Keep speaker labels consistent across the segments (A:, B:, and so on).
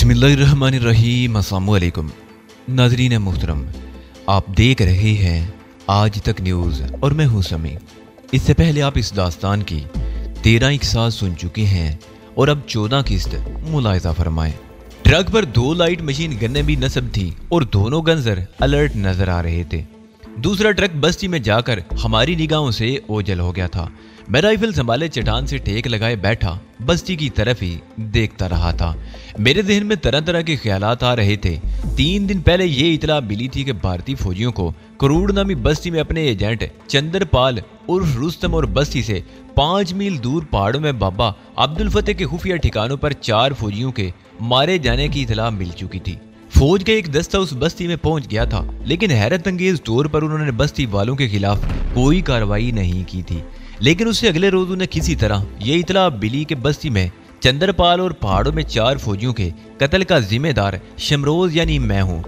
A: बिस्मिल्लाहिर्रहमानिर्रहीम। अस्सलामु अलैकुम नाज़रीन मोहतरम, आप देख रहे हैं आज तक न्यूज़ और मैं हूँ समी। इससे पहले आप इस दास्तान की 13 किस्सा सुन चुके हैं और अब 14 किस्त मुलाहिज़ा फरमाएं। ट्रक पर 2 लाइट मशीन गन्नें भी नस्ब थी और दोनों गन्जर अलर्ट नजर आ रहे थे। दूसरा ट्रक बस्ती में जाकर हमारी निगाहों से ओझल हो गया था। मैं राइफल संभाले चट्टान से टेक लगाए बैठा बस्ती की तरफ ही देखता रहा था। मेरे जहन में तरह तरह के ख्यालात आ रहे थे। 3 दिन पहले ये इतला मिली थी कि भारतीय फौजियों को करोड़ नामी बस्ती में अपने एजेंट चंद्रपाल उर्फ रुस्तम और बस्ती से 5 मील दूर पहाड़ों में बाबा अब्दुल फतेह के खुफिया ठिकानों पर 4 फौजियों के मारे जाने की इतला मिल चुकी थी। फौज का एक दस्ता उस बस्ती में पहुंच गया था, लेकिन हैरत अंगेज तौर पर उन्होंने बस्ती वालों के खिलाफ कोई कार्रवाई नहीं की थी। लेकिन उससे अगले रोज उन्हें किसी तरह ये इतला मिली कि बस्ती में चंद्रपाल और पहाड़ों में 4 फौजियों के कत्ल का जिम्मेदार शमरोज यानी मैं हूँ।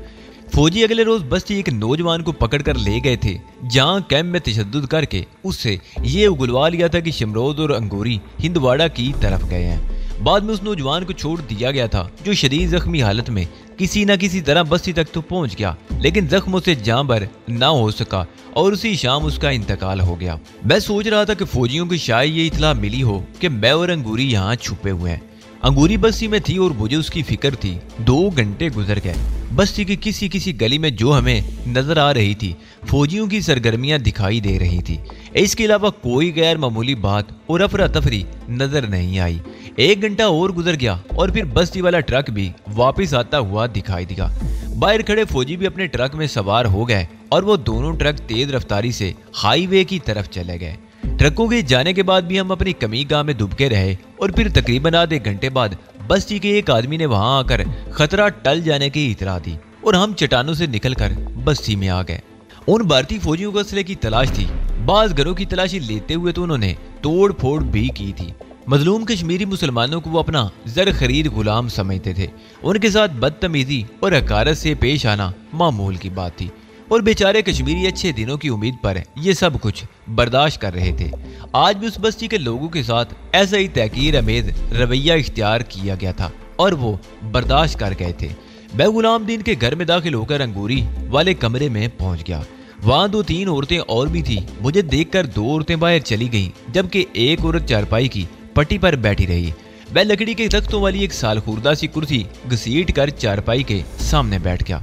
A: फौजी अगले रोज बस्ती एक नौजवान को पकड़कर ले गए थे, जहां कैंप में तशद्दुद करके उससे ये उगलवा लिया था कि शमरोज और अंगूरी हिंदवाड़ा की तरफ गए हैं। बाद में उस नौजवान को छोड़ दिया गया था, जो शदीद जख्मी हालत में किसी न किसी तरह बस्ती तक तो पहुंच गया, लेकिन जख्मों से जान भर ना हो सका और उसी शाम उसका इंतकाल हो गया। मैं सोच रहा था कि फौजियों की शायद ये इतला मिली हो कि मैं और अंगूरी यहाँ छुपे हुए हैं। अंगूरी बस्ती में थी और मुझे उसकी फिक्र थी। 2 घंटे गुजर गए। बस्ती की किसी गली में जो हमें नजर आ रही थी, फौजियों की सरगर्मियां दिखाई दे रही थी। इसके अलावा कोई गैर मामूली बात और अफरा तफरी नजर नहीं आई। 1 घंटा और गुजर गया और फिर बस्ती वाला ट्रक भी वापस आता हुआ दिखाई दिया। बाहर खड़े फौजी भी अपने ट्रक में सवार हो गए और वो दोनों ट्रक तेज रफ्तारी से हाईवे की तरफ चले गए। ट्रकों के जाने के बाद भी हम अपनी कमी गाह में दुबके रहे और फिर तकरीबन आधे घंटे बाद बस्ती के एक आदमी ने वहां आकर खतरा टल जाने की इतला दी और हम चट्टानों से निकलकर बस्ती में आ गए। उन भारतीय फौजियों को असले की तलाश थी। बाज घरों की तलाशी लेते हुए तो उन्होंने तोड़ फोड़ भी की थी। मजलूम कश्मीरी मुसलमानों को वो अपना जर खरीद गुलाम समझते थे। उनके साथ बदतमीजी और हकारत से पेश आना मामूल की बात थी और बेचारे कश्मीरी अच्छे दिनों की उम्मीद पर ये सब कुछ बर्दाश्त कर रहे थे। आज भी उस बस्ती के लोगों के साथ ऐसा ही तहकीर अमेज रवैया इख्तियार किया गया था और वो बर्दाश्त कर गए थे। मैं गुलाम दीन के घर में दाखिल होकर अंगूरी वाले कमरे में पहुंच गया। वहां 2-3 औरतें और भी थी। मुझे देखकर 2 औरतें बाहर चली गईं, जबकि एक औरत चारपाई की पट्टी पर बैठी रही। मैं लकड़ी के तख्तों वाली एक सालखुर्दा सी कुर्सी घसीट कर चारपाई के सामने बैठ गया।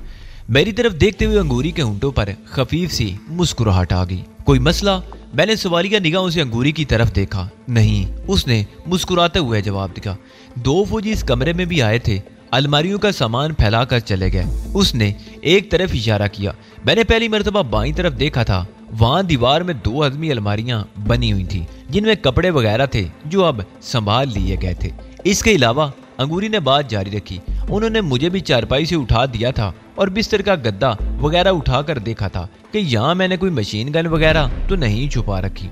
A: मेरी तरफ देखते हुए अंगूरी के होंठों पर खफीफ सी मुस्कुराहट आ गई। कोई मसला? मैंने सवालिया निगाहों से अंगूरी की तरफ देखा। नहीं, उसने मुस्कुराते हुए जवाब दिया। 2 फौजी इस कमरे में भी आए थे। अलमारियों का सामान फैलाकर चले गए। उसने एक तरफ इशारा किया। मैंने पहली मर्तबा बाईं तरफ देखा था। वहां दीवार में 2 हजमी अलमारियां बनी हुई थी, जिनमें कपड़े वगैरह थे जो अब संभाल लिए गए थे। इसके अलावा अंगूरी ने बात जारी रखी। उन्होंने मुझे भी चारपाई से उठा दिया था और बिस्तर का गद्दा वगैरह उठाकर देखा था कि यहाँ मैंने कोई मशीन गन वगैरह तो नहीं छुपा रखी।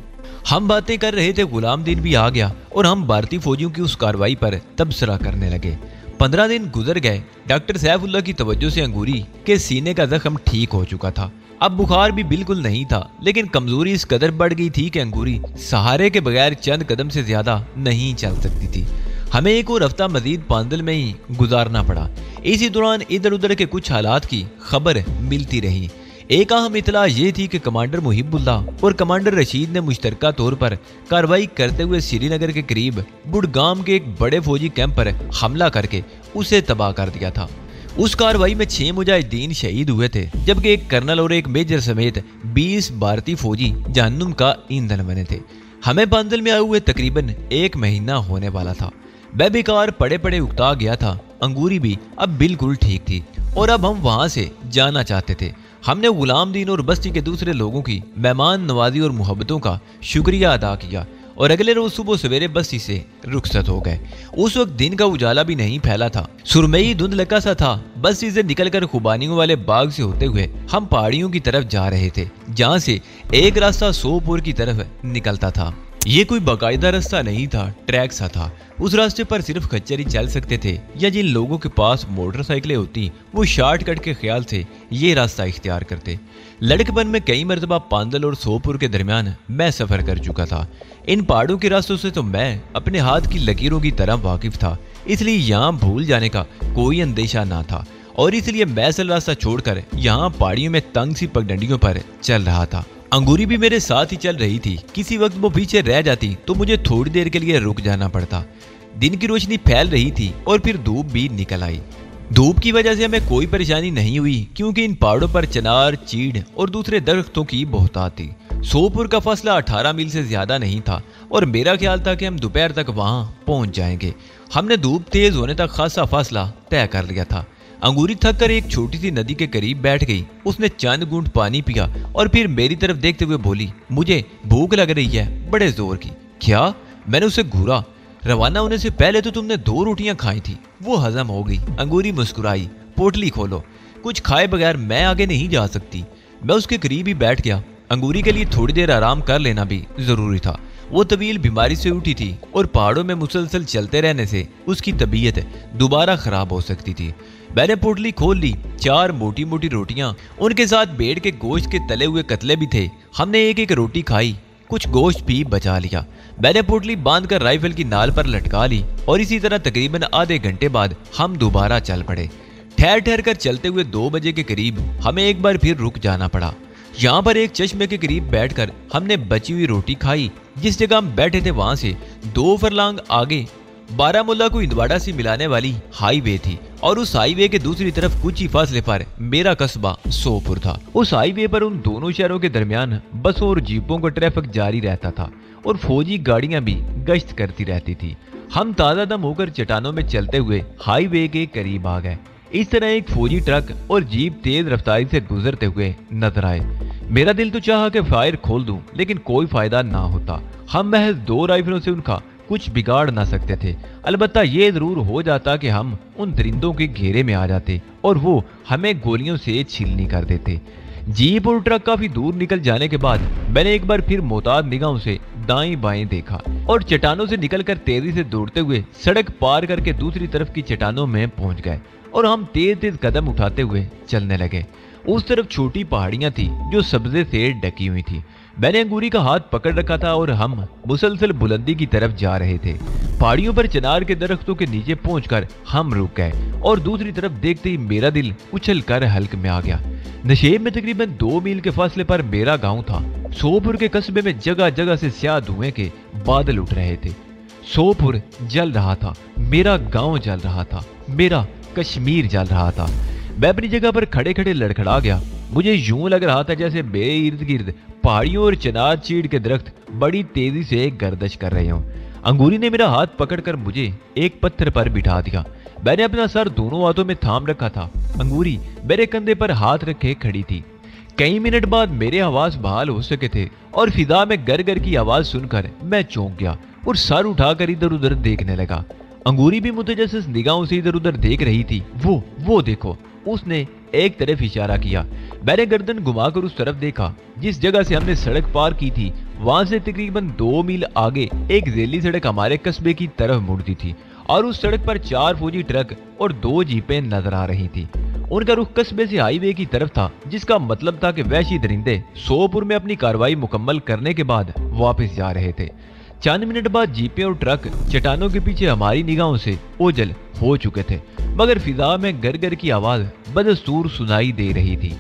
A: हम बातें कर रहे थे, गुलाम दीन भी आ गया और हम भारतीय फौजियों की उस कार्रवाई पर तबसरा करने लगे। 15 दिन गुजर गए। डॉक्टर सैफुल्लाह की तवज्जो से अंगूरी के सीने का जख्म ठीक हो चुका था। अब बुखार भी बिल्कुल नहीं था, लेकिन कमजोरी इस कदर बढ़ गई थी कि अंगूरी सहारे के बगैर चंद कदम से ज्यादा नहीं चल सकती थी। हमें एक और हफ्ता मजीद पांदल में ही गुजारना पड़ा। इसी दौरान इधर उधर के कुछ हालात की खबर मिलती रही। एक अहम इतला ये थी कि कमांडर मुहिबुल्लाह और कमांडर रशीद ने मुश्तरका तौर पर कार्रवाई करते हुए श्रीनगर के करीब बुड़गाम के एक बड़े फौजी कैंप पर हमला करके उसे तबाह कर दिया था। उस कार्रवाई में 6 मुजाहिदीन शहीद हुए थे, जबकि एक कर्नल और एक मेजर समेत 20 भारतीय फौजी जहन्नुम का ईंधन बने थे। हमें पांदल में आए हुए तकरीबन 1 महीना होने वाला था। मैं बेकार पड़े पड़े उकता गया था। अंगूरी भी अब बिल्कुल ठीक थी और अब हम वहां से जाना चाहते थे। हमने गुलाम दीन और बस्ती के दूसरे लोगों की मेहमान नवाजी और मोहब्बतों का शुक्रिया अदा किया और अगले रोज सुबह सवेरे बस्ती से रुखसत हो गए। उस वक्त दिन का उजाला भी नहीं फैला था। सुरमई धुंध लगा सा था। बस्ती से निकलकर खुबानियों वाले बाग से होते हुए हम पहाड़ियों की तरफ जा रहे थे, जहां से एक रास्ता सोपुर की तरफ निकलता था। ये कोई बाकायदा रास्ता नहीं था, ट्रैक सा था। उस रास्ते पर सिर्फ खच्चर ही चल सकते थे या जिन लोगों के पास मोटरसाइकिलें होती वो शॉर्टकट के ख्याल से ये रास्ता इख्तियार करते। लड़कपन में कई मरतबा पांदल और सोपुर के दरमियान मैं सफर कर चुका था। इन पहाड़ों के रास्तों से तो मैं अपने हाथ की लकीरों की तरह वाकिफ था। इसलिए यहाँ भूल जाने का कोई अंदेशा ना था और इसलिए मैं असल रास्ता छोड़कर यहाँ पहाड़ियों में तंग सी पगडंडियों पर चल रहा था। अंगूरी भी मेरे साथ ही चल रही थी। किसी वक्त वो पीछे रह जाती तो मुझे थोड़ी देर के लिए रुक जाना पड़ता। दिन की रोशनी फैल रही थी और फिर धूप भी निकल आई। धूप की वजह से हमें कोई परेशानी नहीं हुई क्योंकि इन पहाड़ों पर चनार, चीड़ और दूसरे दरख्तों की बहुतायत थी। सोपुर का फासला 18 मील से ज्यादा नहीं था और मेरा ख्याल था कि हम दोपहर तक वहां पहुंच जाएंगे। हमने धूप तेज होने तक खासा फासला तय कर लिया था। अंगूरी थक कर एक छोटी सी नदी के करीब बैठ गई। उसने चंद घूंट पानी पिया और फिर मेरी तरफ देखते हुए बोली, मुझे भूख लग रही है बड़े जोर की। क्या? मैंने उसे घूरा। रवाना होने से पहले तो तुमने 2 रोटियां खाई थी, वो हजम हो गई। अंगूरी मुस्कुराई। पोटली खोलो, कुछ खाए बगैर मैं आगे नहीं जा सकती। मैं उसके करीब ही बैठ गया। अंगूरी के लिए थोड़ी देर आराम कर लेना भी जरूरी था। वो तवील बीमारी से उठी थी और पहाड़ों में मुसलसल चलते रहने से उसकी तबीयत दोबारा खराब हो सकती थी। मैंने पोटली खोल ली। 4 मोटी मोटी रोटियां, उनके साथ भेड़ के गोश्त के तले हुए कतले भी थे। हमने एक एक रोटी खाई, कुछ गोश्त भी बचा लिया। मैंने पोटली बांधकर राइफल की नाल पर लटका ली और इसी तरह तकरीबन आधे घंटे बाद हम दोबारा चल पड़े। ठहर ठहर कर चलते हुए 2 बजे के करीब हमें एक बार फिर रुक जाना पड़ा। यहाँ पर एक चश्मे के करीब बैठकर हमने बची हुई रोटी खाई। जिस जगह हम बैठे थे वहां से 2 फरलांग आगे बारामुल्ला को इंदवाड़ा से मिलाने वाली हाईवे थी और उस हाईवे के दूसरी तरफ कुछ ही फासले पर मेरा कस्बा सोपुर था। उस हाईवे पर उन दोनों शहरों के दरमियान बसों और जीपों का ट्रैफिक जारी रहता था और फौजी गाड़ियां भी गश्त करती रहती थी। हम ताजा दम होकर चट्टानों में चलते हुए हाईवे के करीब आ गए। इस तरह एक फौजी ट्रक और जीप तेज रफ्तारी से गुजरते हुए नजर आए। मेरा दिल तो चाहा कि फायर खोल दूं, लेकिन कोई फायदा ना होता। हम महज 2 राइफलों से उनका कुछ बिगाड़ ना सकते थे। अलबत्ता ये जरूर हो जाता कि हम उन दरिंदों के घेरे में आ जाते और वो हमें गोलियों से छीलनी कर देते। जीप और ट्रक काफी दूर निकल जाने के बाद मैंने एक बार फिर मोहताज निगाहों से दाएं बाएं देखा और चट्टानों से निकलकर तेजी से दौड़ते हुए सड़क पार करके दूसरी तरफ की चट्टानों में पहुंच गए और हम तेज तेज कदम उठाते हुए चलने लगे। उस तरफ छोटी पहाड़ियां थी जो सब्जे से ढकी हुई थी। मैंने अंगूरी का हाथ पकड़ रखा था और हम मुसलसल बुलंदी की तरफ जा रहे थे। पहाड़ियों पर चिनार के दरख्तों के नीचे पहुंचकर हम रुक गए और दूसरी तरफ देखते ही मेरा दिल उछल कर हल्क में आ गया। नशेब में तकरीबन 2 मील के फासले पर मेरा गांव था। सोपुर के कस्बे में जगह जगह से स्याह धुएं के बादल उठ रहे थे। सोपुर जल रहा था, मेरा गांव जल रहा था, मेरा कश्मीर जल रहा था। मैं अपनी जगह पर खड़े खड़े लड़खड़ा गया। मुझे यूं लग रहा था जैसे मेरे इर्द गिर्द पहाड़ियों और चनार चीड़ के दरख्त बड़ी तेजी से गर्दिश कर रहे हों। अंगूरी ने मेरा हाथ पकड़कर मुझे एक पत्थर पर बिठा दिया। मैंने अपना सर दोनों हाथों में थाम रखा था। अंगूरी मेरे कंधे पर हाथ रखे खड़ी थी। कई मिनट बाद मेरे आवाज बहाल हो सके थे और फिजा में गर गर की आवाज सुनकर मैं चौंक गया और सर उठाकर इधर उधर देखने लगा। अंगूरी भी मुतजस्सिस निगाहों से इधर उधर देख रही थी। वो देखो, उसने एक तरफ इशारा किया। मैंने गर्दन घुमाकर उस तरफ देखा जिस जगह से हमने सड़क पार की थी। वहां से तकरीबन 2 मील आगे एक रेली सड़क हमारे कस्बे की तरफ मुड़ती थी और उस सड़क पर 4 फौजी ट्रक और 2 जीपें नजर आ रही थी। उनका रुख कस्बे से हाईवे की तरफ था, जिसका मतलब था कि वहशी दरिंदे सोपुर में अपनी कार्रवाई मुकम्मल करने के बाद वापस जा रहे थे। चंद मिनट बाद जीपें और ट्रक चट्टानों के पीछे हमारी निगाहों से ओझल हो चुके थे, मगर फिजा में गर की आवाज बदस्तूर सुनाई दे रही थी।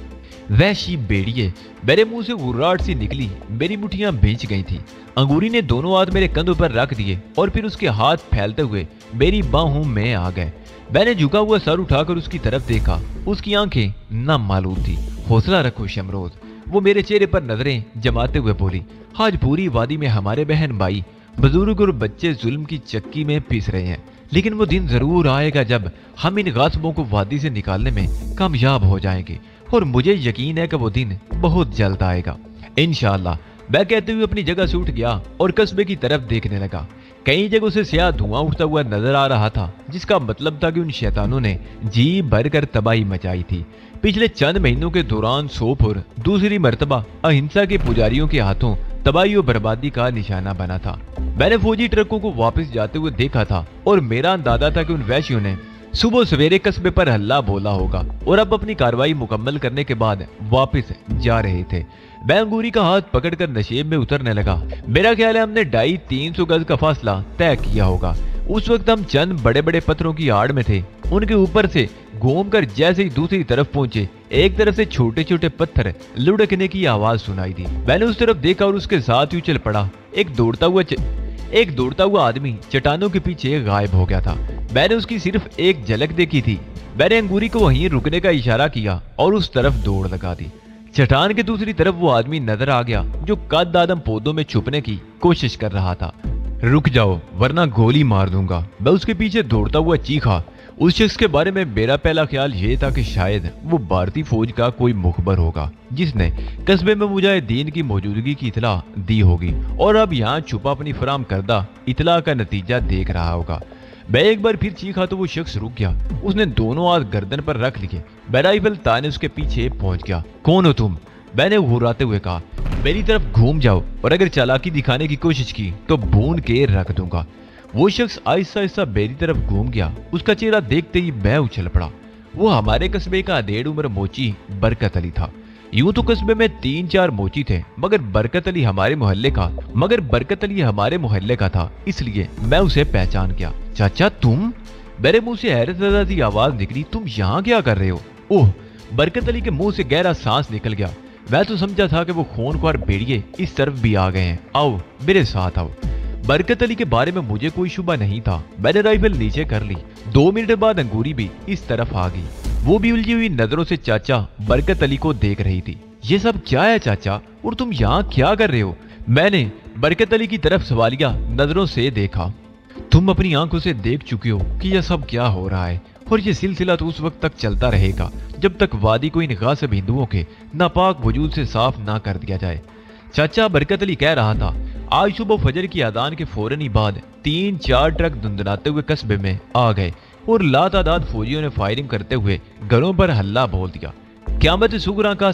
A: वहशी भेड़िए, मेरे मुंह से गुर्राहट सी निकली। मेरी मुट्ठियां भींच गई थी। अंगूरी ने दोनों हाथ मेरे कंधों पर रख दिए और फिर उसके हाथ फैलते हुए मेरी बाहों में आ गए। मैंने झुका हुआ सर उठाकर उसकी तरफ देखा। उसकी आंखें नम मालूम थी। हौसला रखो शमरोज, वो मेरे चेहरे पर नजरें जमाते हुए बोली। आज पूरी वादी में हमारे बहन भाई, बुजुर्ग और बच्चे जुल्म की चक्की में पिस रहे हैं, लेकिन वो दिन जरूर आएगा जब हम इन गासिबों को वादी से निकालने में कामयाब हो जाएंगे और मुझे यकीन है कि वो दिन बहुत जल्द आएगा इंशाअल्लाह। मैं कहते हुए अपनी जगह से उठ गया और कस्बे की तरफ देखने लगा। कई जगहों से स्याह धुआं उठता हुआ नजर आ रहा था, जिसका मतलब था कि उन शैतानों ने जी भरकर तबाही मचाई थी। पिछले चंद महीनों के दौरान सोपुर दूसरी मर्तबा अहिंसा के पुजारियों के हाथों तबाही और बर्बादी का निशाना बना था। मैंने फौजी ट्रकों को वापस जाते हुए देखा था और मेरा अंदाजा था कि उन वहशियों ने सुबह सवेरे कस्बे पर हल्ला बोला होगा और अब अपनी कार्रवाई मुकम्मल करने के बाद वापस जा रहे थे। मैं अंगूरी का हाथ पकड़कर नशेब में उतरने लगा। मेरा ख्याल है हमने 250-300 गज का फासला तय किया होगा। उस वक्त हम चंद बड़े बड़े पत्थरों की आड़ में थे। उनके ऊपर से घूमकर जैसे ही दूसरी तरफ पहुंचे, एक तरफ से छोटे छोटे पत्थर लुढ़कने की आवाज सुनाई दी। मैंने उस तरफ देखा और उसके साथ ही उछल पड़ा। एक दौड़ता हुआ आदमी चट्टानों के पीछे गायब हो गया था। मैंने उसकी सिर्फ एक झलक देखी थी। मैंने अंगूरी को वहीं रुकने का इशारा किया और उस तरफ दौड़ लगा दी। चट्टान के दूसरी तरफ वो आदमी नजर आ गया जो कद आदम पौधों में छुपने की कोशिश कर रहा था। रुक जाओ वरना गोली मार दूंगा, मैं उसके पीछे दौड़ता हुआ चीखा। उस शख्स के बारे में मेरा पहला ख्याल ये था कि शायद वो भारतीय फौज का कोई मुखबर होगा जिसने कस्बे में मुजाहिदीन की मौजूदगी की इतला दी होगी और अब यहाँ छुपा अपनी फराम करदा इतला का नतीजा देख रहा होगा। मैं एक बार फिर चीखा तो वो शख्स रुक गया। उसने दोनों हाथ गर्दन पर रख लिए। मैं राइफल ताने उसके पीछे पहुंच गया। कौन हो तुम? मैंने घुराते हुए कहा। मेरी तरफ घूम जाओ और अगर चालाकी दिखाने की कोशिश की तो भून के रख दूंगा। वो शख्स आहिस्ता आहिस्ता मेरी तरफ घूम गया। उसका चेहरा देखते ही मैं उछल पड़ा। वो हमारे कस्बे का 1.5 उम्र मोची बरकत अली था। यूं तो कस्बे में 3-4 मोची थे मगर बरकत अली हमारे मोहल्ले का था, इसलिए मैं उसे पहचान गया। चाचा तुम? मेरे मुंह से हैरत ज़दा सी आवाज निकली। तुम यहाँ क्या कर रहे हो? ओह! बरकत अली के मुंह से गहरा सांस निकल गया। मैं तो समझा था कि वो खूनख्वार भेड़िए इस तरफ भी आ गए हैं। आओ मेरे साथ आओ। बरकत अली के बारे में मुझे कोई शुबा नहीं था। मैंने राइफल नीचे कर ली। 2 मिनट बाद अंगूरी भी इस तरफ आ गई। वो भी उलझी हुई नजरों से चाचा बरकत अली को देख रही थी। ये सब क्या है चाचा, और तुम यहाँ क्या कर रहे हो? मैंने बरकत अली की तरफ सवालिया नजरों से देखा। तुम अपनी आंखों से देख चुके हो कि यह सब क्या हो रहा है और ये सिलसिला तो उस वक्त तक चलता रहेगा जब तक वादी को इन गासिब हिंदुओं के नापाक वजूद से साफ ना कर दिया जाए। चाचा, बरकत अली कह रहा था, आज सुबह फजर की अजान के फौरन ही बाद 3-4 ट्रक धुंधलाते हुए कस्बे में आ गए और लातादाद फौजियों ने फायरिंग करते हुए घरों पर हल्ला बोल दिया। क़यामत सुगरा का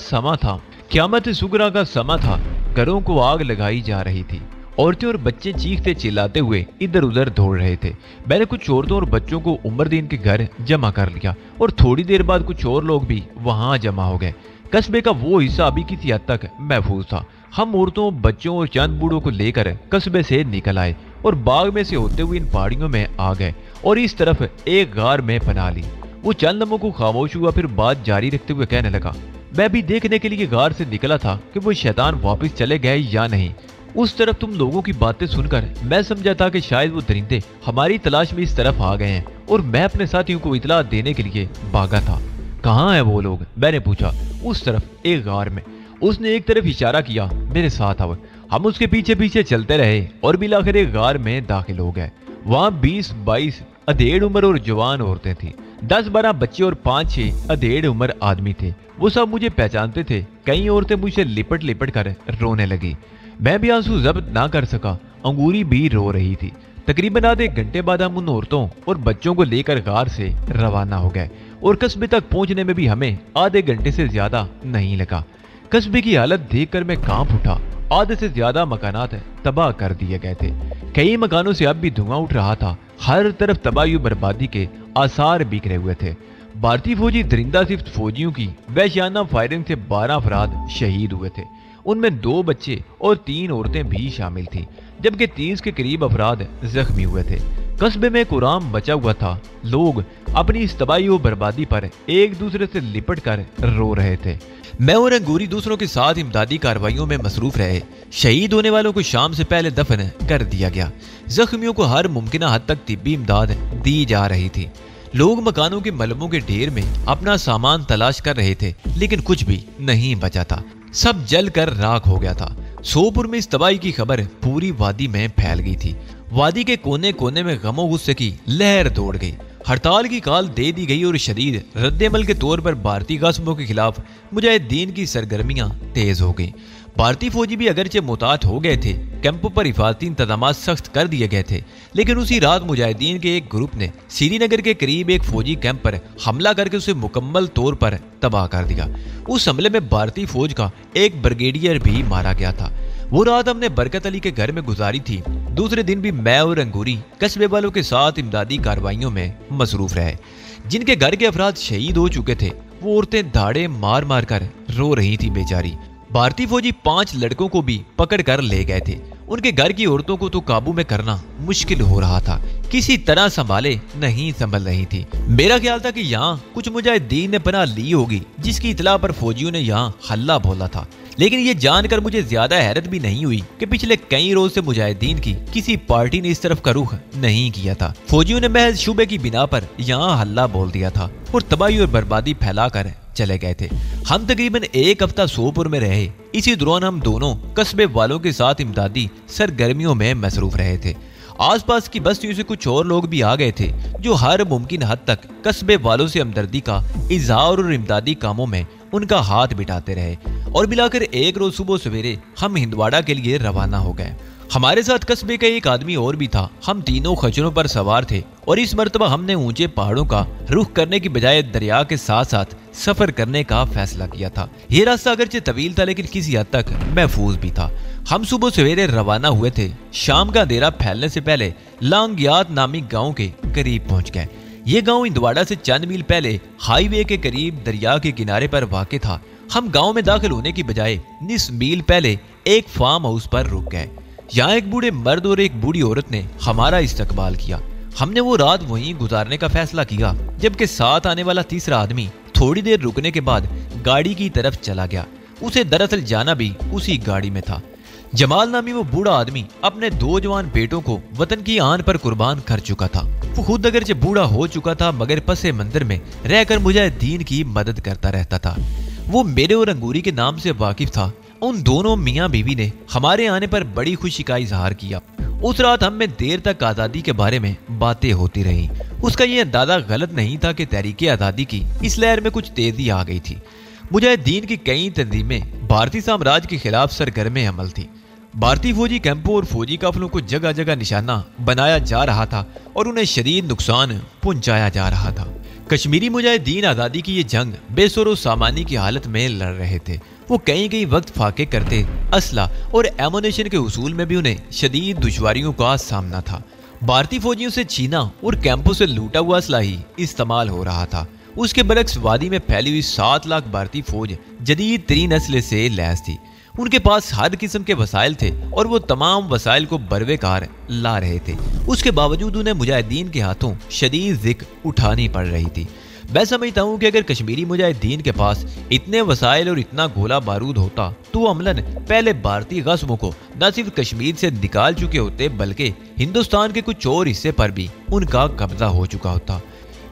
A: समा था। घरों को आग लगाई जा रही थी। औरतें और बच्चे चीखते चिल्लाते हुए इधर उधर दौड़ रहे थे। मैंने कुछ औरतों और बच्चों को उमरदीन के घर जमा कर लिया और थोड़ी देर बाद कुछ और लोग भी वहां जमा हो गए। कस्बे का वो हिस्सा अभी किसी हद तक महफूज था। हम औरतों, बच्चों और चंद बूढ़ों को लेकर कस्बे से निकल आए और बाग में से होते हुए इन पहाड़ियों में आ गए और इस तरफ एक गार में पना ली। वो चंद लम्हों को खामोश हुआ, फिर बात जारी रखते हुए कहने लगा, मैं भी देखने के लिए गार से निकला था कि वो शैतान वापस चले गए या नहीं। उस तरफ तुम लोगों की बातें सुनकर मैं समझा था कि शायद वो दरिंदे हमारी तलाश में इस तरफ आ गए हैं और मैं अपने साथियों को इतला देने के लिए भागा था। कहाँ है वो लोग? मैंने पूछा। उस तरफ एक गार में। उसने एक तरफ इशारा किया, मेरे साथ आओ। हम उसके पीछे पीछे चलते रहे और बिलाखिर एक गार में दाखिल हो गए। वहां 20-22 अधेड़ उम्र और जवान औरतें थी। 10-12 बच्चे और 5-6 अधेड़ उम्र आदमी थे। वो सब मुझे पहचानते थे। कई औरतें मुझसे लिपट लिपट कर रोने लगी। मैं भी आंसू जब्त ना कर सका। अंगूरी भी रो रही थी। तकरीबन आधे घंटे बाद हम उन औरतों और बच्चों को लेकर गार से रवाना हो गए और कस्बे तक पहुंचने में भी हमें आधे घंटे से ज्यादा नहीं लगा। कस्बे की हालत देखकर मैं कांप उठा। आधे से ज्यादा मकानात तबाह कर दिए गए थे। कई मकानों से अब भी धुआं उठ रहा था। हर तरफ तबाही और बर्बादी के आसार बिखरे हुए थे। भारतीय फौजी दरिंदा सिर्फ फौजियों की वहशियाना फायरिंग से 12 अफराद शहीद हुए थे। उनमें 2 बच्चे और 3 औरतें भी शामिल थी, जबकि 30 के करीब अफराद जख्मी हुए थे। कस्बे में कुराम बचा हुआ था। लोग अपनी इस तबाही और बर्बादी पर एक दूसरे से लिपट कर रो रहे थे। मैं और अंगूरी दूसरों के साथ इमदादी कार्रवाइयों में मसरूफ रहे। शहीद होने वालों को शाम से पहले दफन कर दिया गया। जख्मियों को हर मुमकिन हद तक तिब्बी इमदाद दी जा रही थी। लोग मकानों के मलबों के ढेर में अपना सामान तलाश कर रहे थे, लेकिन कुछ भी नहीं बचा था। सब जल कर राख हो गया था। सोपुर में इस तबाही की खबर पूरी वादी में फैल गई थी। वादी के कोने कोने में गमो गुस्से की लहर दौड़ गई। हड़ताल की काल दे दी गई और शदीद रद्देमल के तौर पर भारतीय गासिबों के खिलाफ मुजाहिदीन की सरगर्मियां तेज हो गई। भारतीय फौजी भी अगरचे मुतात हो गए थे। कैंपों पर हिफाजती इंतजाम सख्त कर दिए गए थे, लेकिन उसी रात मुजाहिदीन के एक ग्रुप ने श्रीनगर के करीब एक फौजी कैंप पर हमला करके उसे मुकम्मल तौर पर तबाह कर दिया। उस हमले में भारतीय फौज का एक ब्रिगेडियर भी मारा गया था। वो रात हमने बरकत अली के घर में गुजारी थी। दूसरे दिन भी मैं और अंगूरी कस्बे वालों के साथ इमदादी कार्रवाइयों में मसरूफ रहे। जिनके घर के अफराद शहीद हो चुके थे, वो औरतें दाढ़े मार मार कर रो रही थी बेचारी। भारतीय फौजी 5 लड़कों को भी पकड़ कर ले गए थे। उनके घर की औरतों को तो काबू में करना मुश्किल हो रहा था, किसी तरह संभाले नहीं संभल रही थी। मेरा ख्याल था कि यहाँ कुछ मुजाहिदीन ने पनाह ली होगी, जिसकी इतला पर फौजियों ने यहाँ हल्ला बोला था। लेकिन ये जानकर मुझे ज्यादा हैरत भी नहीं हुई कि पिछले कई रोज से मुजाहिदीन की किसी पार्टी ने इस तरफ का रुख नहीं किया था। फौजियों ने महज शुबे की बिना पर यहाँ हल्ला बोल दिया था और तबाही और बर्बादी फैलाकर चले गए थे। हम तकरीबन एक हफ्ता सोपुर में रहे। इसी दौरान हम दोनों कस्बे वालों के साथ इमदादी सरगर्मियों में मसरूफ रहे थे। आसपास की बस्तियों से कुछ और लोग भी आ गए थे, जो हर मुमकिन हद तक कस्बे वालों से हमदर्दी का इजहार और इमदादी कामों में उनका हाथ बिठाते रहे। और मिलाकर एक रोज सुबह सवेरे हम हिंदवाड़ा के लिए रवाना हो गए। हमारे साथ कस्बे का एक आदमी और भी था। हम तीनों खच्चरों पर सवार थे और इस मर्तबा हमने ऊंचे पहाड़ों का रुख करने की बजाय दरिया के साथ साथ सफर करने का फैसला किया था। ये रास्ता अगरचे तवील था, लेकिन किसी हद तक महफूज भी था। हम सुबह सवेरे रवाना हुए थे। शाम का अंधेरा फैलने से पहले लांगियात नामी गाँव के करीब पहुंच गए। ये गाँव इंदवाड़ा से चंद मील पहले हाईवे के करीब दरिया के किनारे पर वाक़ था। हम गाँव में दाखिल होने की बजाय निस मील पहले एक फार्म हाउस पर रुक गए। यहाँ एक बूढ़े मर्द और एक बूढ़ी औरत ने हमारा इस्तकबाल किया। हमने वो रात वहीं गुजारने का फैसला किया, जबकि साथ आने वाला तीसरा आदमी थोड़ी देर रुकने के बाद गाड़ी की तरफ चला गया। उसे दरअसल जाना भी उसी गाड़ी में था। जमाल नामी वो बूढ़ा आदमी अपने 2 जवान बेटों को वतन की आन पर कुर्बान कर चुका था। वो खुद अगरचे बूढ़ा हो चुका था, मगर पसे मंदिर में रहकर मुजाहिदीन की मदद करता रहता था। वो मेरे और अंगूरी के नाम से वाकिफ था। उन दोनों मियाँ बीवी ने हमारे आने पर बड़ी खुशी का इजहार किया। उस रात हम में देर तक आज़ादी के बारे में बातें होती रही। उसका ये अंदाजा गलत नहीं था कि तहरीके आज़ादी की इस लहर में कुछ तेजी आ गई थी। मुजाहिदीन की कई तंजीमें भारतीय साम्राज्य के खिलाफ सरगर्म अमल थी। भारतीय फौजी कैंपों और फौजी काफिलों को जगह जगह निशाना बनाया जा रहा था और उन्हें शदीद नुकसान पहुंचाया जा रहा था। कश्मीरी मुजाहिदीन आज़ादी की ये जंग बेसुरो सामानी की हालत में लड़ रहे थे। वो कई वक्त फाके करते, असला और एमुनेशन के उसूल में भी उन्हें शदीद दुश्वारियों का सामना था। भारतीय फौजियों से छीना और कैंपों से लूटा हुआ असला ही इस्तेमाल हो रहा था। उसके बरक्स वादी में फैली हुई 7 लाख भारतीय फौज जदीद तरीन असले से लैस थी। उनके पास हर किस्म के वसाइल थे और वो तमाम वसाइल को बरवेकार ला रहे थे। उसके बावजूद उन्हें मुजाहिदीन के हाथों शदीद ज़िक उठानी पड़ रही थी। मैं समझता हूँ कि अगर कश्मीरी मुजाहिदीन के पास इतने वसाइल और इतना गोला बारूद होता तो वो अमलन पहले भारतीय गस्बों को न सिर्फ कश्मीर से निकाल चुके होते, बल्कि हिंदुस्तान के कुछ और हिस्से पर भी उनका कब्जा हो चुका होता।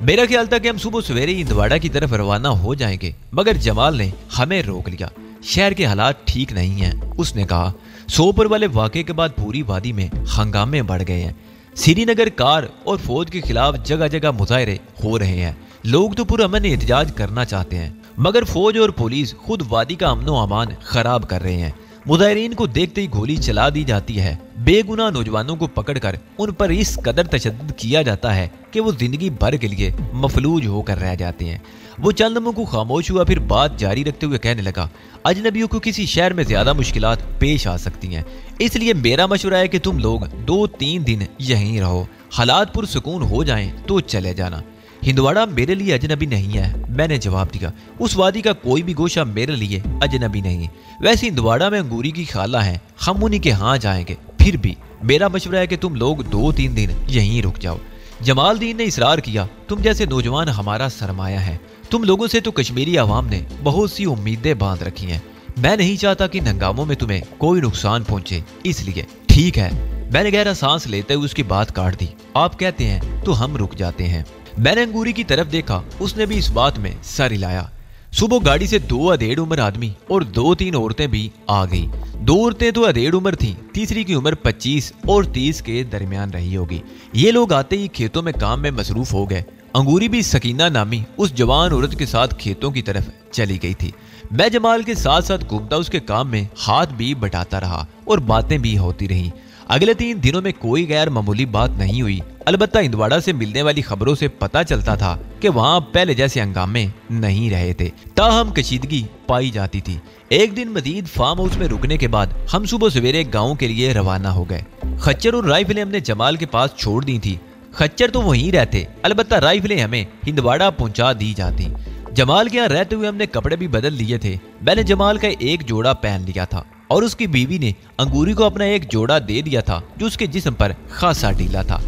A: मेरा ख्याल था कि हम सुबह सवेरे इंदवाड़ा की तरफ रवाना हो जाएंगे, मगर जमाल ने हमें रोक लिया। शहर के हालात ठीक नहीं हैं, उसने कहा। सोपर वाले वाक़े के बाद पूरी वादी में हंगामे बढ़ गए हैं। श्रीनगर कार और फौज के खिलाफ जगह जगह मुजाहरे हो रहे हैं। लोग तो पुरअमन एहतजाज करना चाहते हैं, मगर फौज और पुलिस खुद वादी का अमनो अमान खराब कर रहे हैं। मुजाहिरीन को देखते ही गोली चला दी जाती है। बेगुनाह नौजवानों को पकड़कर उन पर इस कदर तशद्दुद किया जाता है कि वो जिंदगी भर के लिए मफलूज होकर रह जाते हैं। वो चंद लम्हों को खामोश हुआ, फिर बात जारी रखते हुए कहने लगा, अजनबियों को किसी शहर में ज्यादा मुश्किलात पेश आ सकती हैं, इसलिए मेरा मशवरा है कि तुम लोग 2-3 दिन यहीं रहो। हालात पुरसुकून हो जाएं तो चले जाना। हिंदवाड़ा मेरे लिए अजनबी नहीं है, मैंने जवाब दिया। उस वादी का कोई भी गोशा मेरे लिए अजनबी नहीं। वैसे हिंदवाड़ा में अंगूरी की खाला है, हम उन्हीं के यहाँ जाएंगे। फिर भी मेरा मशवरा है कि तुम लोग 2-3 दिन यहीं रुक जाओ। जमालदीन ने इसरार किया, तुम जैसे नौजवान हमारा सरमाया है। तुम लोगों से तो कश्मीरी आवाम ने बहुत सी उम्मीदें बांध रखी हैं। मैं नहीं चाहता कि हंगामों में तुम्हें कोई नुकसान पहुंचे, इसलिए ठीक है। मैंने गहरा सांस लेते हुए उसकी बात काट दी। आप कहते हैं तो हम रुक जाते हैं। मैंने अंगूरी की तरफ देखा, उसने भी इस बात में सर हिलाया। सुबह गाड़ी से 2 अधेड़ उम्र आदमी और 2-3 औरतें भी आ गई। 2 औरतें तो अधेड़ उम्र थीं, तीसरी की उम्र 25 और 30 के दरमियान रही होगी। ये लोग आते ही खेतों में काम में मसरूफ हो गए। अंगूरी भी सकीना नामी उस जवान औरत के साथ खेतों की तरफ चली गई थी। मैं जमाल के साथ साथ घूमता उसके काम में हाथ भी बटाता रहा और बातें भी होती रहीं। अगले 3 दिनों में कोई गैर मामूली बात नहीं हुई। अलबत्ता इंदवाड़ा से मिलने वाली खबरों से पता चलता था कि वहाँ पहले जैसे हंगामे नहीं रहे थे, ताहम कशीदगी पाई जाती थी। एक दिन मजीद फार्म हाउस में रुकने के बाद हम सुबह सवेरे गाँव के लिए रवाना हो गए। खच्चर और राइफलें हमने जमाल के पास छोड़ दी थी। खच्चर तो वहीं रहते, अलबत्ता राइफलें हमें हिंदवाड़ा पहुंचा दी जाती। जमाल के यहाँ रहते हुए हमने कपड़े भी बदल लिए थे। मैंने जमाल का एक जोड़ा पहन लिया था और उसकी बीवी ने अंगूरी को अपना एक जोड़ा दे दिया था जो उसके जिस्म पर खासा ढीला था।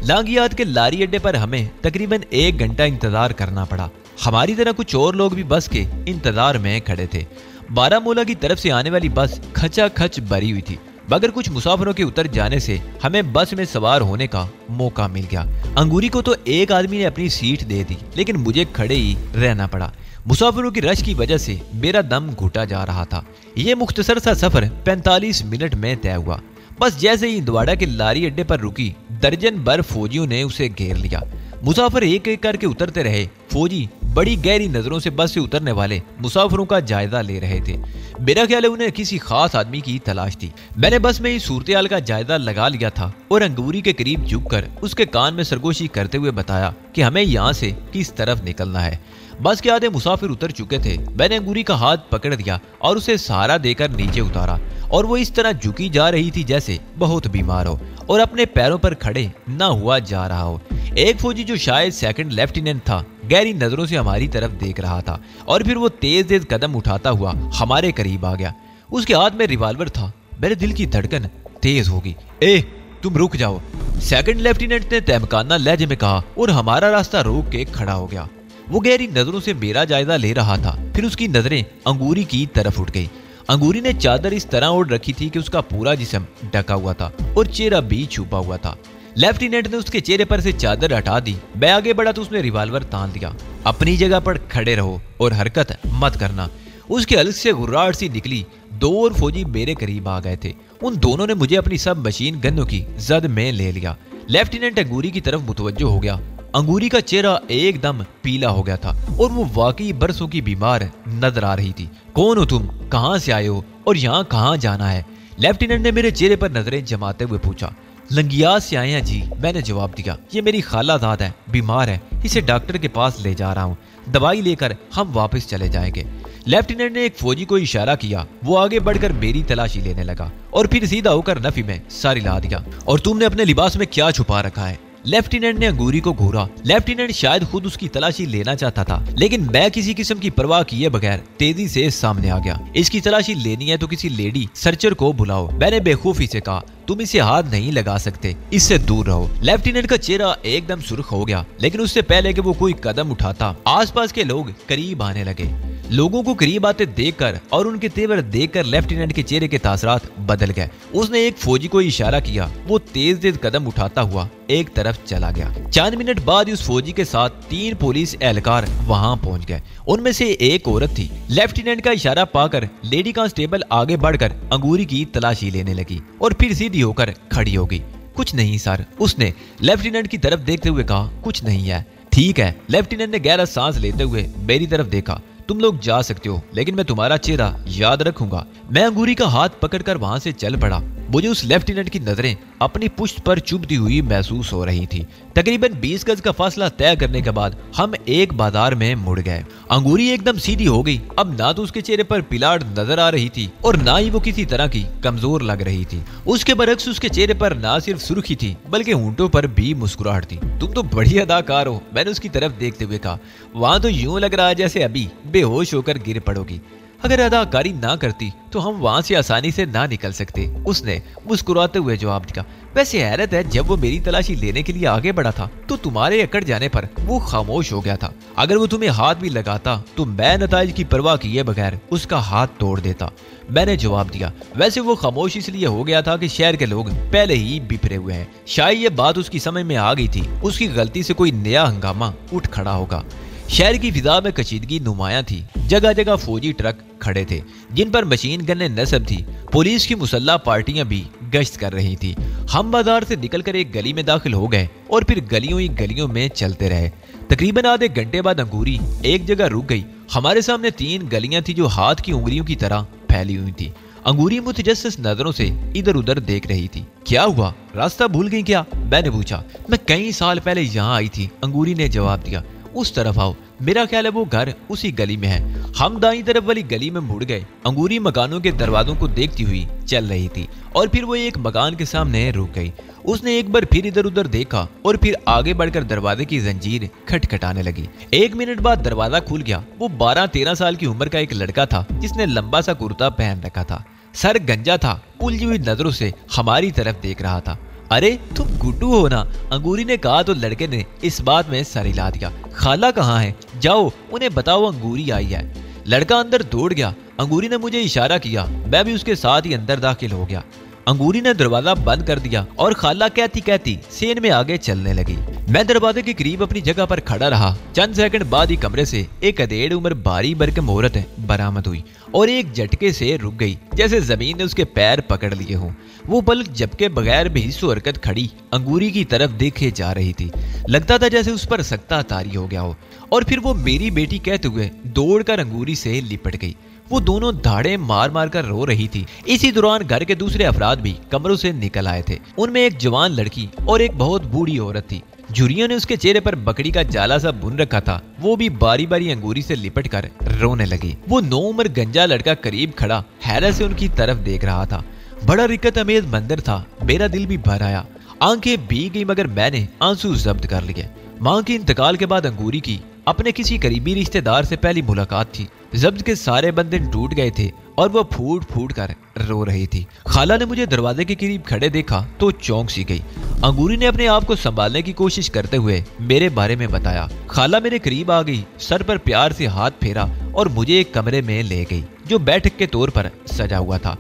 A: लांगियात के लारी अड्डे पर हमें तकरीबन 1 घंटा इंतजार करना पड़ा। हमारी तरह कुछ और लोग भी बस के इंतजार में खड़े थे। बारामूला की तरफ से आने वाली बस खचाखच भरी हुई थी, मगर कुछ मुसाफिरों के उतर जाने से हमें बस में सवार होने का मौका मिल गया। अंगूरी को तो एक आदमी ने अपनी सीट दे दी, लेकिन मुझे खड़े ही रहना पड़ा। मुसाफिरों की रश की वजह से मेरा दम घुटा जा रहा था। ये मुख्तसर सा सफर 45 मिनट में तय हुआ। बस जैसे ही इंदवाड़ा के लारी अड्डे पर रुकी, दर्जन भर फौजियों ने उसे घेर लिया। मुसाफिर एक एक करके उतरते रहे। फौजी बड़ी गहरी नजरों से बस से उतरने वाले मुसाफिरों का जायजा ले रहे थे। मेरा ख्याल है उन्हें किसी खास आदमी की तलाश थी। मैंने बस में ही सूरत-ए-हाल का जायजा लगा लिया था और अंगूरी के करीब झुककर उसके कान में सरगोशी करते हुए बताया कि हमें यहाँ से किस तरफ निकलना है। बस के आधे मुसाफिर उतर चुके थे। मैंने अंगूरी का हाथ पकड़ दिया और उसे सहारा देकर नीचे उतारा, और वो इस तरह झुकी जा रही थी जैसे बहुत बीमार हो और अपने पैरों पर खड़े न हुआ जा रहा हो। एक फौजी जो शायद सेकंड लेफ्टिनेंट था, गहरी नजरों से हमारी तरफ देख रहा था और फिर वो तेज तेज कदम उठाता हुआ हमारे करीब आ गया। उसके हाथ में रिवॉल्वर था। मेरे दिल की धड़कन तेज हो गई। ए, तुम रुक जाओ, सेकंड लेफ्टिनेंट ने तहमकाना लहजे में कहा और हमारा रास्ता रोक के खड़ा हो गया। वो गहरी नजरों से मेरा जायजा ले रहा था। फिर उसकी नजरें अंगूरी की तरफ उठ गई। अंगूरी ने चादर इस तरह ओढ़ रखी थी कि उसका पूरा जिस्म ढका हुआ था और चेहरा भी छुपा हुआ था। लेफ्टिनेंट ने उसके चेहरे पर से चादर हटा दी। मैं आगे बढ़ा तो उसने रिवॉल्वर तान दिया। अपनी जगह पर खड़े रहो और हरकत मत करना। उसके हल्क से गुर्राहट सी निकली। 2 और फौजी मेरे करीब आ गए थे। उन दोनों ने मुझे अपनी सब मशीन गनों की जद में ले लिया। लेफ्टिनेंट अंगूरी की तरफ मुतवज्जो हो गया। अंगूरी का चेहरा एकदम पीला हो गया था और वो वाकई बरसों की बीमार नजर आ रही थी। कौन हो तुम, कहां से आए हो और यहाँ कहां जाना है? लेफ्टिनेंट ने मेरे चेहरे पर नजरें जमाते हुए पूछा। लंगियात से आए हैं जी, मैंने जवाब दिया। ये मेरी खालाजाद है, बीमार है, इसे डॉक्टर के पास ले जा रहा हूँ। दवाई लेकर हम वापस चले जाएंगे। लेफ्टिनेंट ने एक फौजी को इशारा किया। वो आगे बढ़कर मेरी तलाशी लेने लगा और फिर सीधा होकर नफी में सारी ला दिया। और तुमने अपने लिबास में क्या छुपा रखा है? लेफ्टिनेंट ने अंगूरी को घूरा। लेफ्टिनेंट शायद खुद उसकी तलाशी लेना चाहता था, लेकिन मैं किसी किस्म की परवाह किए बगैर तेजी से सामने आ गया। इसकी तलाशी लेनी है तो किसी लेडी सर्चर को बुलाओ, मैंने बेखौफी से कहा। तुम इसे हाथ नहीं लगा सकते, इससे दूर रहो। लेफ्टिनेंट का चेहरा एकदम सुर्ख हो गया, लेकिन उससे पहले कि वो कोई कदम उठाता, आसपास के लोग करीब आने लगे। लोगों को करीब आते देखकर और उनके तेवर देखकर लेफ्टिनेंट के चेहरे के तासरात बदल गए। उसने एक फौजी को इशारा किया। वो तेज तेज कदम उठाता हुआ एक तरफ चला गया। चंद मिनट बाद उस फौजी के साथ 3 पुलिस एहलकार वहां पहुंच गए। उनमें से एक औरत थी। लेफ्टिनेंट का इशारा पाकर लेडी कांस्टेबल आगे बढ़कर अंगूरी की तलाशी लेने लगी और फिर सीधी होकर खड़ी हो गई। कुछ नहीं सर, उसने लेफ्टिनेंट की तरफ देखते हुए कहा। कुछ नहीं है। ठीक है। लेफ्टिनेंट ने गहरा सांस लेते हुए मेरी तरफ देखा। तुम लोग जा सकते हो, लेकिन मैं तुम्हारा चेहरा याद रखूंगा। मैं अंगूरी का हाथ पकड़कर वहां से चल पड़ा। मुझे उस लेफ्टिनेंट की नजरें अपनी पुश्त पर चुभती हुई महसूस हो रही थी। तकरीबन 20 गज का फासला तय करने के बाद हम एक बाजार में मुड़ गए। अंगूरी एकदम सीधी हो गई। अब ना तो उसके चेहरे पर पिलाड़ नजर आ रही थी और ना ही वो किसी तरह की कमजोर लग रही थी। उसके बरक्स उसके चेहरे पर ना सिर्फ सुर्खी थी, बल्कि होंठों पर भी मुस्कुराहट थी। तुम तो बड़ी अदाकार हो, मैंने उसकी तरफ देखते हुए कहा। वहां तो यूं लग रहा है जैसे अभी बेहोश होकर गिर पड़ोगी। अगर अदाकारी ना करती तो हम वहां से आसानी से ना निकल सकते, उसने मुस्कुराते हुए जवाब दिया। वैसे हैरत है, जब वो मेरी तलाशी लेने के लिए आगे बढ़ा था तो तुम्हारे अकड़ जाने पर वो खामोश हो गया था। अगर वो तुम्हें हाथ भी लगाता तो मैं नताइज की परवाह किए बगैर उसका हाथ तोड़ देता, मैंने जवाब दिया। वैसे वो खामोश इसलिए हो गया था कि शहर के लोग पहले ही बिफरे हुए हैं। शायद ये बात उसकी समझ में आ गई थी। उसकी गलती से कोई नया हंगामा उठ खड़ा होगा। शहर की फिजा में कशीदगी नुमायां थी। जगह जगह फौजी ट्रक खड़े थे जिन पर मशीन गन्ने नस्ब थी। पुलिस की मुसल्ला पार्टियां भी गश्त कर रही थी। हम बाजार से निकलकर एक गली में दाखिल हो गए और फिर गलियों ही गलियों में चलते रहे। तकरीबन आधे घंटे बाद अंगूरी एक जगह रुक गई। हमारे सामने 3 गलियां थी जो हाथ की उंगलियों की तरह फैली हुई थी। अंगूरी मुतजस्सिस नजरों से इधर उधर देख रही थी। क्या हुआ, रास्ता भूल गई क्या? मैंने पूछा। मैं कई साल पहले यहाँ आई थी, अंगूरी ने जवाब दिया। उस तरफ आओ, मेरा ख्याल है वो घर उसी गली में है। हम दाईं तरफ वाली गली में मुड़ गए। अंगूरी मकानों के दरवाजों को देखती हुई चल रही थी और फिर वो एक मकान के सामने रुक गई। उसने एक बार फिर इधर उधर देखा और फिर आगे बढ़कर दरवाजे की जंजीर खटखटाने लगी। 1 मिनट बाद दरवाजा खुल गया। वो 12-13 साल की उम्र का एक लड़का था जिसने लंबा सा कुर्ता पहन रखा था। सर गंजा था, उलझी हुई नजरों से हमारी तरफ देख रहा था। अरे तुम गुड्डू हो ना, अंगूरी ने कहा तो लड़के ने इस बात में सर हिला दिया। खाला कहाँ है? जाओ उन्हें बताओ अंगूरी आई है। लड़का अंदर दौड़ गया। अंगूरी ने मुझे इशारा किया, मैं भी उसके साथ ही अंदर दाखिल हो गया। अंगूरी ने दरवाजा बंद कर दिया और खाला कहती कहती सेन में आगे चलने लगी। मैं दरवाजे के करीब अपनी जगह पर खड़ा रहा। चंद सेकंड बाद ही कमरे से एक अधेड़ उम्र बारी बरकम औरत बरामद हुई और एक झटके से रुक गई, जैसे जमीन ने उसके पैर पकड़ लिए हों। वो पलक झपके बगैर बेहिस्सो हरकत खड़ी अंगूरी की तरफ देखे जा रही थी। लगता था जैसे उस पर सख्ता तारी हो गया हो। और फिर वो मेरी बेटी कहते हुए दौड़कर अंगूरी से लिपट गई। वो दोनों धाड़े मार मार कर रो रही थी। इसी दौरान घर के दूसरे अफराद भी कमरों से निकल आए थे। उनमें एक जवान लड़की और एक बहुत बूढ़ी औरत थी। झुर्रियों ने उसके चेहरे पर बकरी का जाला सा बुन रखा था। वो भी बारी बारी अंगूरी से लिपट कर रोने लगी। वो 9 उम्र गंजा लड़का करीब खड़ा हैरत से उनकी तरफ देख रहा था। बड़ा रिकत अमेज मंजर था। मेरा दिल भी भर आया, आंखें भीग गई, मगर मैंने आंसू जब्त कर लिए। मां के इंतकाल के बाद अंगूरी की अपने किसी करीबी रिश्तेदार से पहली मुलाकात थी। जब्त के सारे बंधन टूट गए थे और वह फूट फूट कर रो रही थी। खाला ने मुझे दरवाजे के करीब खड़े देखा तो चौंक सी गई। अंगूरी ने अपने आप को संभालने की कोशिश करते हुए मेरे बारे में बताया। खाला मेरे करीब आ गई, सर पर प्यार से हाथ फेरा और मुझे एक कमरे में ले गई जो बैठक के तौर पर सजा हुआ था।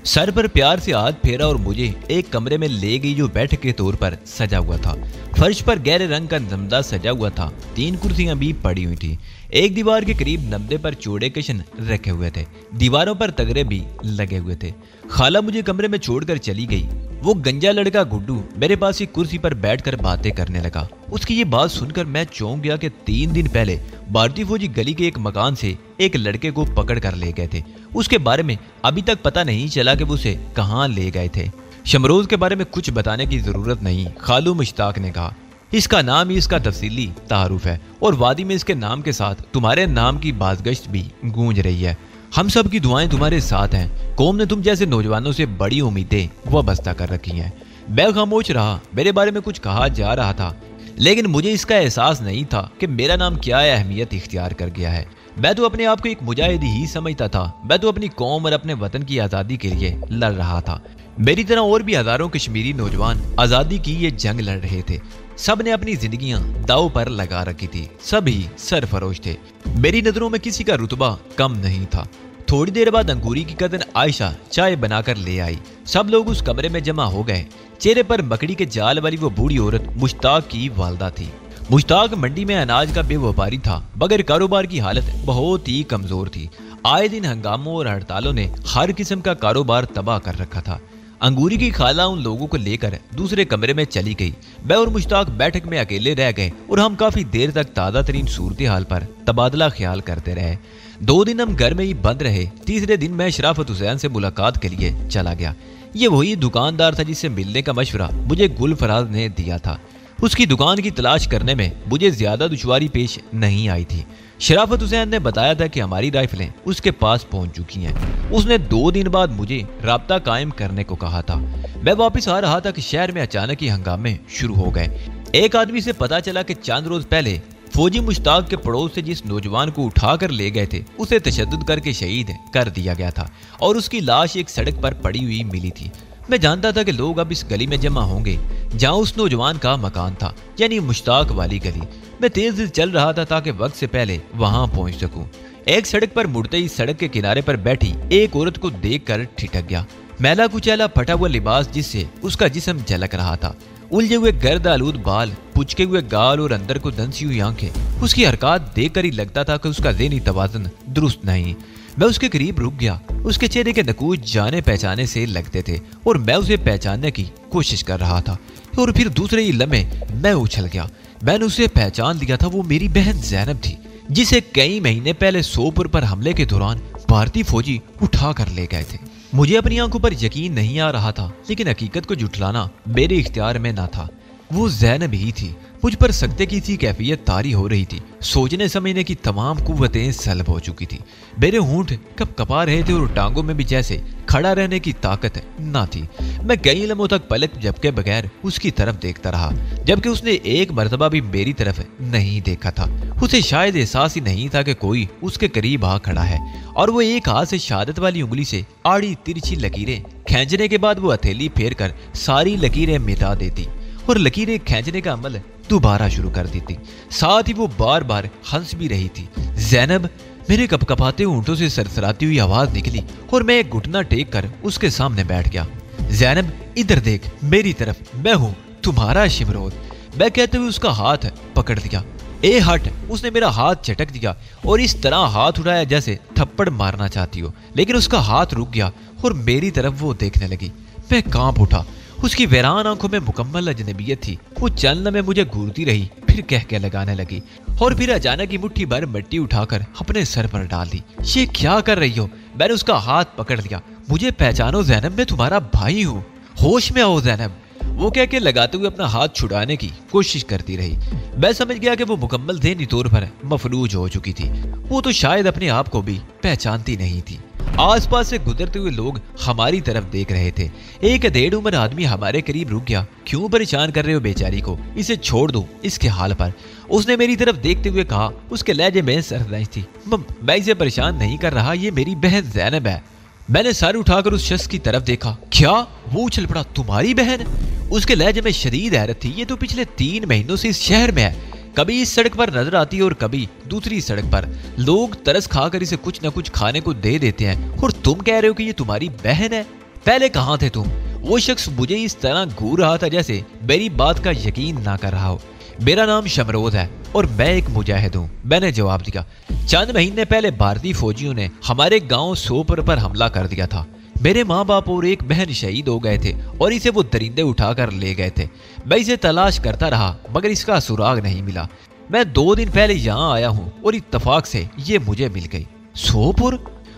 A: सर पर प्यार से हाथ फेरा और मुझे एक कमरे में ले गई जो बैठक के तौर पर सजा हुआ था। फर्श पर गहरे रंग का नमदा सजा हुआ था। 3 कुर्सियां भी पड़ी हुई थी। एक दीवार के करीब नमदे पर चौड़े कशन रखे हुए थे। दीवारों पर तगरे भी लगे हुए थे। खाला मुझे कमरे में छोड़कर चली गई। वो गंजा लड़का गुड्डू मेरे पास एक कुर्सी पर बैठकर बातें करने लगा। उसकी ये बात सुनकर मैं चौंक गया कि 3 दिन पहले भारतीय फौजी गली के एक मकान से एक लड़के को पकड़ कर ले गए थे। उसके बारे में अभी तक पता नहीं चला कि वो उसे कहाँ ले गए थे। शमरोज के बारे में कुछ बताने की जरूरत नहीं, खालू मुश्ताक ने कहा। इसका नाम ही इसका तफसीली तारुफ है और वादी में इसके नाम के साथ तुम्हारे नाम की बाज़गश्त भी गूंज रही है। हम सब की दुआएं तुम्हारे साथ हैं। कौम ने तुम जैसे नौजवानों से बड़ी उम्मीदें वाबस्ता कर रखी हैं। मैं खामोश रहा। मेरे बारे में कुछ कहा जा रहा था, लेकिन मुझे इसका एहसास नहीं था कि मेरा नाम क्या अहमियत इख्तियार कर गया है। मैं तो अपने आप को एक मुजाहिदी ही समझता था। मैं तो अपनी कौम और अपने वतन की आज़ादी के लिए लड़ रहा था। मेरी तरह और भी हजारों कश्मीरी नौजवान आज़ादी की ये जंग लड़ रहे थे। सब ने अपनी जिंदगियां दाव पर लगा रखी थी। सभी सरफरोश थे। मेरी नजरों में किसी का रुतबा कम नहीं था। थोड़ी देर बाद अंगूरी की कजन आयशा चाय बनाकर ले आई। सब लोग उस कमरे में जमा हो गए। चेहरे पर मकड़ी के जाल वाली वो बूढ़ी औरत मुश्ताक की वालदा थी। मुश्ताक मंडी में अनाज का बेव्यापारी था, मगर कारोबार की हालत बहुत ही कमजोर थी। आए दिन हंगामों और हड़तालों ने हर किस्म का कारोबार तबाह कर रखा था। अंगूरी की खाला उन लोगों को लेकर दूसरे कमरे में चली गई। मैं और मुश्ताक बैठक में अकेले रह गए और हम काफी देर तक ताज़ा तरीन सूरत हाल पर तबादला ख्याल करते रहे। 2 दिन हम घर में ही बंद रहे। तीसरे दिन मैं शराफत हुसैन से मुलाकात के लिए चला गया। ये वही दुकानदार था जिससे मिलने का मशवरा मुझे गुलफराज ने दिया था। उसकी दुकान की तलाश करने में मुझे ज्यादा दुश्वारी पेश नहीं आई थी। शराफत हुसैन ने बताया था कि हमारी राइफलें उसके पास पहुंच चुकी हैं। उसने 2 दिन बाद मुझे राब्ता कायम करने को कहा था। मैं वापस आ रहा था कि शहर में अचानक ही हंगामे शुरू हो गए। एक आदमी से पता चला कि चंद रोज पहले फौजी मुश्ताक के पड़ोस से जिस नौजवान को उठाकर ले गए थे उसे तशद्दुद करके शहीद कर दिया गया था और उसकी लाश एक सड़क पर पड़ी हुई मिली थी। मैं जानता था कि लोग अब इस गली में जमा होंगे जहां उस नौजवान का मकान था, यानी मुश्ताक वाली गली। मैं तेज चल रहा था ताकि वक्त से पहले वहां पहुंच सकूं। एक सड़क पर मुड़ते ही सड़क के किनारे पर बैठी एक औरत को देखकर ठिठक गया। मैला कुचैला फटा हुआ लिबास जिससे उसका जिस्म झलक रहा था, उलझे हुए गर्द आलूद बाल, पुचके हुए गाल और अंदर को दंसी हुई आंखें। उसकी हरकत देखकर ही लगता था कि उसका ज़हनी तवाज़ुन दुरुस्त नहीं। मैं उसके करीब रुक गया। उसके चेहरे के नकूश जाने पहचाने से लगते थे और मैं उसे पहचानने की कोशिश कर रहा था। और फिर दूसरे ही लम्हे मैं उछल गया। मैंने उसे पहचान लिया था। वो मेरी बहन ज़ैनब थी जिसे कई महीने पहले सोपुर पर हमले के दौरान भारतीय फौजी उठा कर ले गए थे। मुझे अपनी आंखों पर यकीन नहीं आ रहा था, लेकिन हकीकत को जुटलाना मेरे इख्तियार में ना था। वो ज़ैनब ही थी। मुझ पर सख्ते की सी कैफियत तारी हो रही थी। सोचने समझने की तमाम कुव्वतें सल्ब हो चुकी थी। मेरे होंठ कब कपा रहे थे और टांगों में भी जैसे खड़ा रहने की ताकत ना थी। मैं कई लम्हों तक पलक झपके बगैर उसकी तरफ देखता रहा, जबकि उसने एक मर्तबा भी मेरी तरफ नहीं देखा था। उसे शायद एहसास ही नहीं था कि कोई उसके करीब आ खड़ा है, और वो एक हाथ से शहादत वाली उंगली से आड़ी तिरछी लकीरें खींचने के बाद वो हथेली फेर कर सारी लकीरें मिटा देती और लकीरें खींचने का अमल दोबारा शुरू कर देती। साथ ही वो बार बार हंस भी रही थी। ज़ैनब, मेरे कपकपाते होंठों से सरसराती हुई आवाज निकली और मैं एक घुटना टेक कर उसके सामने बैठ गया। ज़ैनब, इधर देख, मेरी तरफ, मैं हूँ तुम्हारा शिमरोद। मैं कहते हुए उसका हाथ पकड़ लिया। ए हट! उसने मेरा हाथ झटक दिया और इस तरह हाथ उठाया जैसे थप्पड़ मारना चाहती हो, लेकिन उसका हाथ रुक गया और मेरी तरफ वो देखने लगी। मैं कांप उठा। उसकी वीरान आंखों में मुकम्मल अजनबियत थी। वो चंद में मुझे घूरती रही, फिर कह के लगाने लगी और फिर अचानक ही मुट्ठी भर मिट्टी उठाकर अपने सर पर डाल दी। ये क्या कर रही हो? मैंने उसका हाथ पकड़ लिया। मुझे पहचानो ज़ैनब, मैं तुम्हारा भाई हूँ। होश में आओ ज़ैनब, वो कह के लगाते हुए अपना हाथ छुड़ाने की कोशिश करती रही। मैं समझ गया कि वो मुकम्मल ज़हनी तौर पर मफलूज हो चुकी थी। वो तो शायद अपने आप को भी पहचानती नहीं थी। आसपास से गुजरते हुए लोग हमारी तरफ देख रहे थे। एक 1.5 उम्र आदमी हमारे करीब रुक गया। क्यों परेशान कर रहे हो बेचारी को? इसे छोड़ दो इसके हाल पर, उसने मेरी तरफ देखते हुए कहा। उसके लहजे में सरदर्द थी। मैं इसे परेशान नहीं कर रहा, ये मेरी बहन ज़ैनब है। मैंने सर उठाकर उस शख्स की तरफ देखा। क्या? वो उछल पड़ा। तुम्हारी बहन? उसके लहजे में शदीद हैरत थी। ये तो पिछले 3 महीनों से इस शहर में है। कभी इस सड़क पर नजर आती है और कभी दूसरी सड़क पर। लोग तरस खाकर इसे कुछ न कुछ खाने को दे देते हैं, और तुम कह रहे हो कि ये तुम्हारी बहन है? पहले कहाँ थे तुम? वो शख्स मुझे इस तरह घूर रहा था जैसे मेरी बात का यकीन ना कर रहा हो। मेरा नाम शमरोद है और मैं एक मुजाहिद हूँ, मैंने जवाब दिया। चंद महीने पहले भारतीय फौजियों ने हमारे गांव सोपर पर हमला कर दिया था। मेरे माँ बाप और एक बहन शहीद हो गए थे और इसे वो दरिंदे उठाकर ले गए थे। मैं इसे तलाश करता रहा मगर इसका सुराग नहीं मिला। मैं 2 दिन पहले यहाँ आया हूँ और इत्तफाक से ये मुझे मिल गई। सोपुर?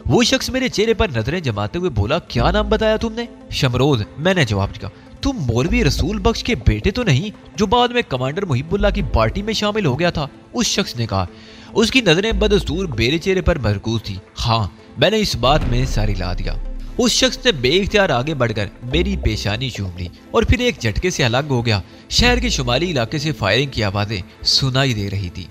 A: वो शख्स मेरे चेहरे पर नजरें जमाते हुए बोला। क्या नाम बताया तुमने? शमरोद, मैंने जवाब दिया। तुम मौलवी रसूल बख्श के बेटे तो नहीं, जो बाद में कमांडर मुहिबुल्लाह की पार्टी में शामिल हो गया था? उस शख्स ने कहा। उसकी नजरें बदस्तूर मेरे चेहरे पर मरकूज थी। हाँ, मैंने इस बात में सर हिला दिया। उस शख्स ने बेइख्तियार आगे बढ़कर मेरी पेशानी चूम ली और फिर एक झटके से अलग हो गया। शहर के शुमाली इलाके से फायरिंग की आवाजें सुनाई दे रही थी।